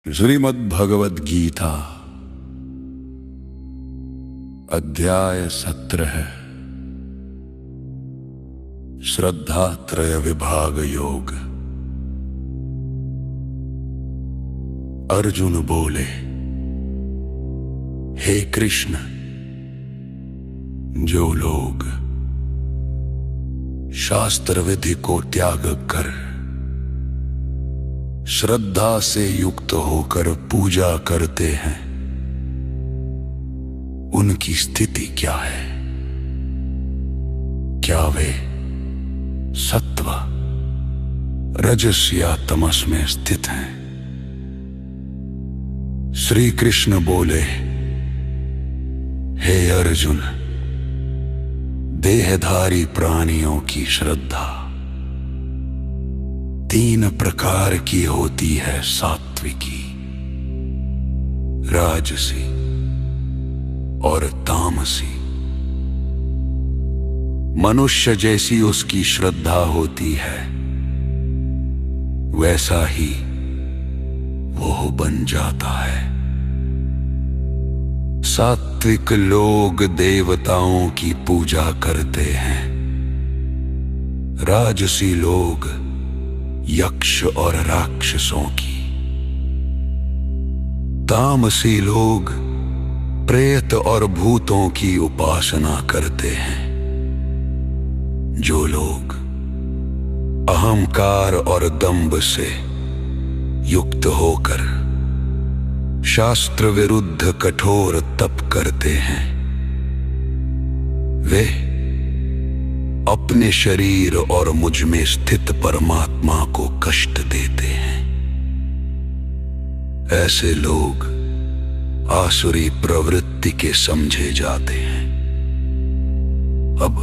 श्रीमद् भगवद गीता अध्याय 17 श्रद्धा त्रय विभाग योग। अर्जुन बोले, हे कृष्ण, जो लोग शास्त्र विधि को त्याग कर श्रद्धा से युक्त होकर पूजा करते हैं, उनकी स्थिति क्या है? क्या वे सत्व, रजस या तमस में स्थित हैं? श्री कृष्ण बोले, हे अर्जुन, देहधारी प्राणियों की श्रद्धा 3 प्रकार की होती है, सात्विकी, राजसी और तामसी। मनुष्य जैसी उसकी श्रद्धा होती है, वैसा ही वो बन जाता है। सात्विक लोग देवताओं की पूजा करते हैं, राजसी लोग यक्ष और राक्षसों की, तामसी लोग प्रेत और भूतों की उपासना करते हैं। जो लोग अहंकार और दंभ से युक्त होकर शास्त्र विरुद्ध कठोर तप करते हैं, वे अपने शरीर और मुझ में स्थित परमात्मा को कष्ट देते हैं। ऐसे लोग आसुरी प्रवृत्ति के समझे जाते हैं। अब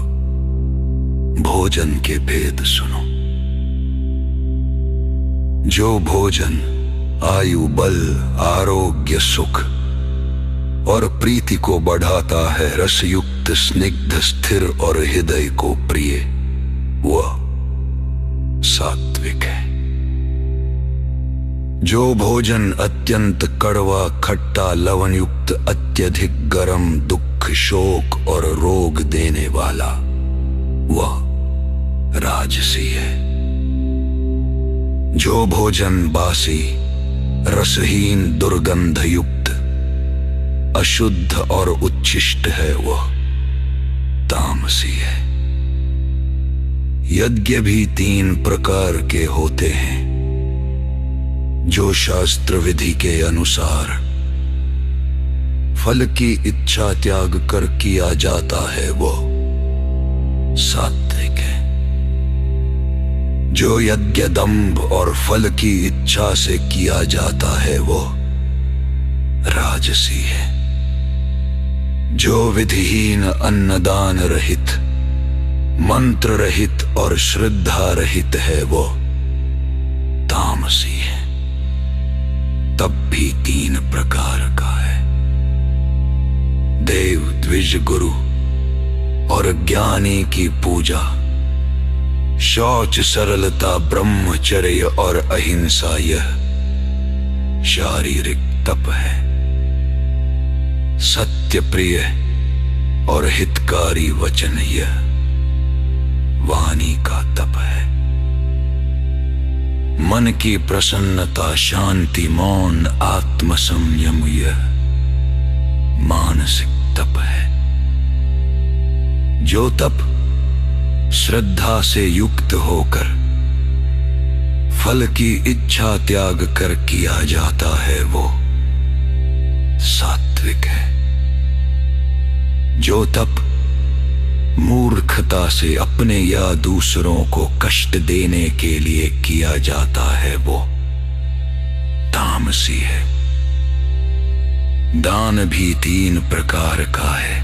भोजन के भेद सुनो। जो भोजन आयु, बल, आरोग्य, सुख और प्रीति को बढ़ाता है, रसयुक्त, स्निग्ध, स्थिर और हृदय को प्रिय, वह सात्विक है। जो भोजन अत्यंत कड़वा, खट्टा, लवणयुक्त, अत्यधिक गर्म, दुख, शोक और रोग देने वाला, वह राजसी है। जो भोजन बासी, रसहीन, दुर्गंधयुक्त, अशुद्ध और उच्छिष्ट है, वह तामसी है। यज्ञ भी 3 प्रकार के होते हैं। जो शास्त्र विधि के अनुसार फल की इच्छा त्याग कर किया जाता है, वह सात्विक है। जो यज्ञ दंभ और फल की इच्छा से किया जाता है, वह राजसी है। जो विधिहीन, अन्नदान रहित, मंत्र रहित और श्रद्धा रहित है, वो तामसी है। तब भी 3 प्रकार का है। देव, द्विज, गुरु और ज्ञानी की पूजा, शौच, सरलता, ब्रह्मचर्य और अहिंसा, यह शारीरिक तप है। सत्य प्रिय और हितकारी वचन, यह वाणी का तप है। मन की प्रसन्नता, शांति, मौन, आत्म संयम, यह मानसिक तप है। जो तप श्रद्धा से युक्त होकर फल की इच्छा त्याग कर किया जाता है, वो सात्विक है। जो तप मूर्खता से अपने या दूसरों को कष्ट देने के लिए किया जाता है, वो तामसी है। दान भी 3 प्रकार का है।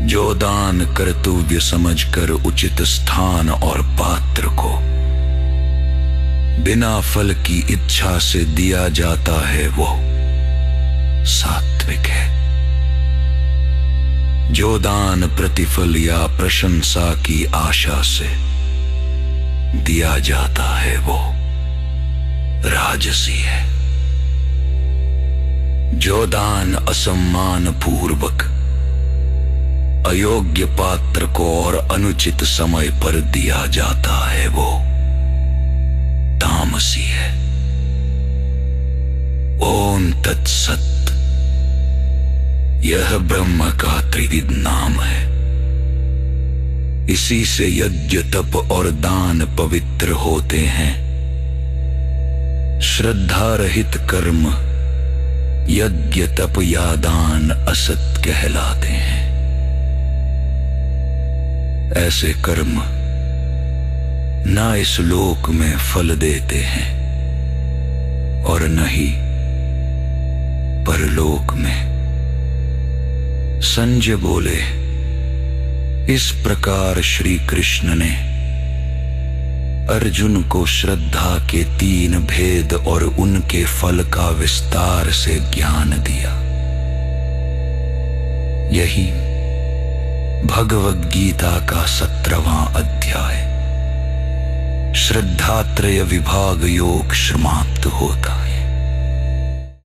जो दान कर्तव्य समझकर उचित स्थान और पात्र को बिना फल की इच्छा से दिया जाता है, वो सात्विक है। जो दान प्रतिफल या प्रशंसा की आशा से दिया जाता है, वो राजसी है। जो दान असम्मान पूर्वक अयोग्य पात्र को और अनुचित समय पर दिया जाता है वो तामसी है। ओम तत्सत। यह ब्रह्म का त्रिविध नाम है। इसी से यज्ञ तप और दान पवित्र होते हैं। श्रद्धा रहित कर्म यज्ञ तप या दान असत कहलाते हैं। ऐसे कर्म ना इस लोक में फल देते हैं और न ही परलोक में। संजय बोले, इस प्रकार श्री कृष्ण ने अर्जुन को श्रद्धा के 3 भेद और उनके फल का विस्तार से ज्ञान दिया। यही भगवद गीता का 17वां अध्याय श्रद्धात्रय विभाग योग समाप्त होता है।